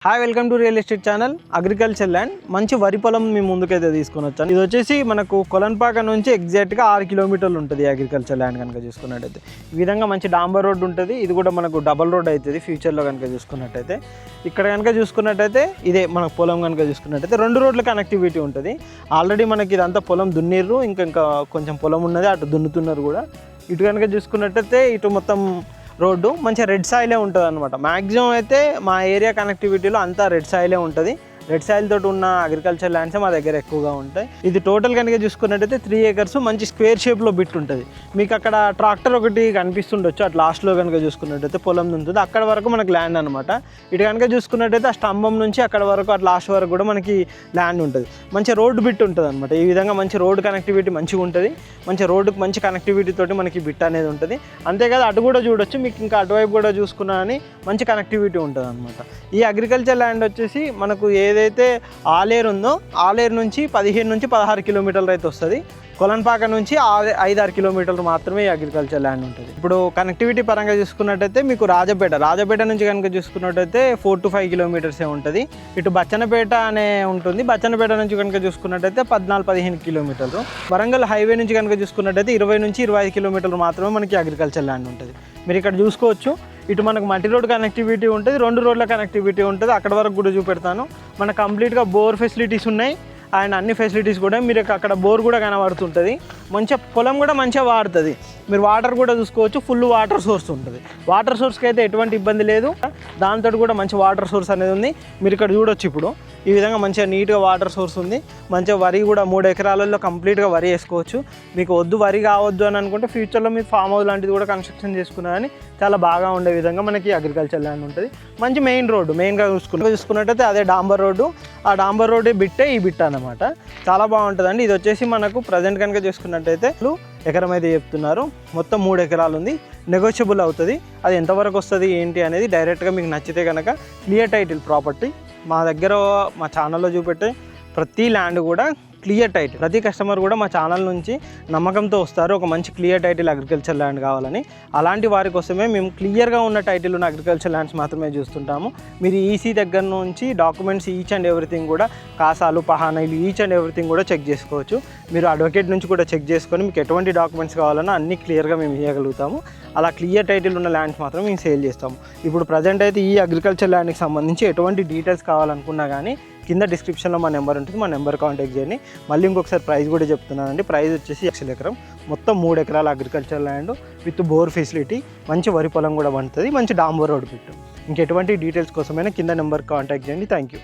Hi welcome to real estate channel agriculture land మంచి వరి పొలం మీ ముందుకైతే తీసుకొని వచ్చాను. ఇది వచ్చేసి మనకు కొలన్పాక నుంచి ఎగ్జాక్ట్గా 6 కిలోమీటర్లు ఉంటుంది అగ్రికల్చర్ ల్యాండ్ కనుక చూసుకున్నట్టయితే. ఈ విధంగా మంచి డాంబర్ రోడ్ ఉంటుంది. ఇది కూడా మనకు డబల్ రోడ్ అవుతుంది ఫ్యూచర్లో కనుక చూసుకున్నట్టయితే. ఇక్కడ కనుక చూసుకున్నట్టయితే ఇదే మనకు పొలం కనుక చూసుకున్నట్టయితే 2 రోడ్ల కనెక్టివిటీ ఉంటుంది. ఆల్రెడీ మనకి ఇదంతా పొలం దున్నిర్రు, ఇంకా కొంచెం పొలం ఉన్నది, అటు దున్నుతున్నారు కూడా. ఇటు కనుక చూసుకున్నట్టయితే ఇటు మొత్తం రోడ్డు మంచిగా రెడ్ సాయిలే ఉంటుంది అనమాట. మ్యాక్సిమం అయితే మా ఏరియా కనెక్టివిటీలో అంతా రెడ్ సాయిలే ఉంటుంది. రెడ్ సాయిల్ తోటి ఉన్న అగ్రికల్చర్ ల్యాండ్సే మా దగ్గర ఎక్కువగా ఉంటాయి. ఇది టోటల్ కనుక చూసుకున్నట్టయితే 3 acres మంచి స్క్వేర్ షేప్లో బిట్ ఉంటుంది. మీకు అక్కడ ట్రాక్టర్ ఒకటి కనిపిస్తుండొచ్చు, అటు లాస్ట్లో కనుక చూసుకున్నట్టయితే పొలం ఉంటుంది. అక్కడ వరకు మనకు ల్యాండ్ అనమాట. ఇటు కనుక చూసుకున్నట్టయితే ఆ స్తంభం నుంచి అక్కడ వరకు అటు లాస్ట్ వరకు కూడా మనకి ల్యాండ్ ఉంటుంది. మంచి రోడ్డు బిట్ ఉంటుంది అనమాట. ఈ విధంగా మంచి రోడ్డు కనెక్టివిటీ మంచిగా ఉంటుంది. మంచి రోడ్డుకి మంచి కనెక్టివిటీ తోటి మనకి బిట్ అనేది ఉంటుంది. అంతేకాదు అటు కూడా చూడొచ్చు, మీకు ఇంకా అటువైపు కూడా చూసుకున్నా అని మంచి కనెక్టివిటీ ఉంటుంది అనమాట. ఈ అగ్రికల్చర్ ల్యాండ్ వచ్చేసి మనకు ఏదైతే ఆలేరు ఉందో ఆలేరు నుంచి 15 నుంచి 16 కిలోమీటర్లు అయితే వస్తుంది. కొలన్పాక నుంచి 5-6 కిలోమీటర్లు మాత్రమే ఈ అగ్రికల్చర్ ల్యాండ్ ఉంటుంది. ఇప్పుడు కనెక్టివిటీ పరంగా చూసుకున్నట్టయితే మీకు రాజపేట నుంచి కనుక చూసుకున్నట్టయితే 4 to 5 కిలోమీటర్సే ఉంటుంది. ఇటు బచ్చన్నపేట అనే ఉంటుంది. బచ్చన్నపేట నుంచి కనుక చూసుకున్నట్టయితే 14-15 కిలోమీటర్లు. వరంగల్ హైవే నుంచి కనుక చూసుకున్నట్టయితే 20 నుంచి 25 కిలోమీటర్లు మాత్రమే మనకి అగ్రికల్చర్ ల్యాండ్ ఉంటుంది. మీరు ఇక్కడ చూసుకోవచ్చు. ఇటు మనకు మట్టి రోడ్ కనెక్టివిటీ ఉంటుంది, 2 రోడ్ల కనెక్టివిటీ ఉంటుంది. అక్కడ వరకు కూడా చూపెడతాను. మనకు కంప్లీట్గా బోర్ ఫెసిలిటీస్ ఉన్నాయి. అండ్ అన్ని ఫెసిలిటీస్ కూడా మీరు అక్కడ బోర్ కూడా కనబడుతుంటుంది. మంచిగా పొలం కూడా మంచిగా వాడుతుంది. మీరు వాటర్ కూడా చూసుకోవచ్చు, ఫుల్ వాటర్ సోర్స్ ఉంటుంది. వాటర్ సోర్స్కి అయితే ఎటువంటి ఇబ్బంది లేదు. దాంతో కూడా మంచి వాటర్ సోర్స్ అనేది ఉంది. మీరు ఇక్కడ చూడొచ్చు. ఇప్పుడు ఈ విధంగా మంచిగా నీట్గా వాటర్ సోర్స్ ఉంది. మంచిగా వరి కూడా 3 ఎకరాలలో కంప్లీట్గా వరి వేసుకోవచ్చు. మీకు వద్దు వరి కావద్దు అని అనుకుంటే ఫ్యూచర్లో మీరు ఫామ్ హౌస్ లాంటిది కూడా కన్స్ట్రక్షన్ చేసుకున్నా కానీ చాలా బాగా ఉండే విధంగా మనకి అగ్రికల్చర్ ల్యాండ్ ఉంటుంది. మంచి మెయిన్గా చూసుకున్నట్టయితే అదే డాంబర్ రోడ్డు. ఆ డాంబర్ రోడ్డు బిట్టే ఈ బిట్ అనమాట. చాలా బాగుంటుందండి. ఇది వచ్చేసి మనకు ప్రజెంట్ కనుక చూసుకున్నట్టయితే ఎకరం అయితే చెప్తున్నారు. మొత్తం 3 ఎకరాలు ఉంది. నెగోషియబుల్ అవుతుంది. అది ఎంతవరకు వస్తుంది ఏంటి అనేది డైరెక్ట్గా మీకు నచ్చితే కనుక క్లియర్ టైటిల్ ప్రాపర్టీ మా దగ్గర మా ఛానల్లో చూపెట్టే ప్రతి ల్యాండ్ కూడా క్లియర్ టైటిల్. ప్రతి కస్టమర్ కూడా మా ఛానల్ నుంచి నమ్మకంతో వస్తారు, ఒక మంచి క్లియర్ టైటిల్ అగ్రికల్చర్ ల్యాండ్ కావాలని. అలాంటి వారి కోసమే మేము క్లియర్గా ఉన్న టైటిల్ ఉన్న అగ్రికల్చర్ ల్యాండ్స్ మాత్రమే చూస్తుంటాము. మీరు ఈసీ దగ్గర నుంచి డాక్యుమెంట్స్ ఈచ్ అండ్ ఎవ్రీథింగ్ కూడా కాసాలు పహానాలు ఈచ్ అండ్ ఎవ్రీథింగ్ కూడా చెక్ చేసుకోవచ్చు. మీరు అడ్వకేట్ నుంచి కూడా చెక్ చేసుకొని మీకు ఎటువంటి డాక్యుమెంట్స్ కావాలన్నా అన్ని క్లియర్గా మేము ఇవ్వగలుగుతాము. అలా క్లియర్ టైటిల్ ఉన్న ల్యాండ్స్ మాత్రం మేము సేల్ చేస్తాము. ఇప్పుడు ప్రజెంట్ అయితే ఈ అగ్రికల్చర్ ల్యాండ్కి సంబంధించి ఎటువంటి డీటెయిల్స్ కావాలనుకున్నా కానీ కింద డిస్క్రిప్షన్లో మా నెంబర్ ఉంటుంది. మా నెంబర్ కాంటాక్ట్ చేయండి. మళ్ళీ ఇంకొకసారి ప్రైస్ కూడా చెప్తున్నానండి. ప్రైస్ వచ్చేసి 1 ఎకరం మొత్తం 3 ఎకరాల agriculture land with bore facility, మంచి వరి పొలం కూడా పండుతుంది, మంచి డాంబర్ రోడ్ పెట్టు. ఇంకెటువంటి డీటెయిల్స్ కోసమైనా కింద నెంబర్ కాంటాక్ట్ చేయండి. Thank you.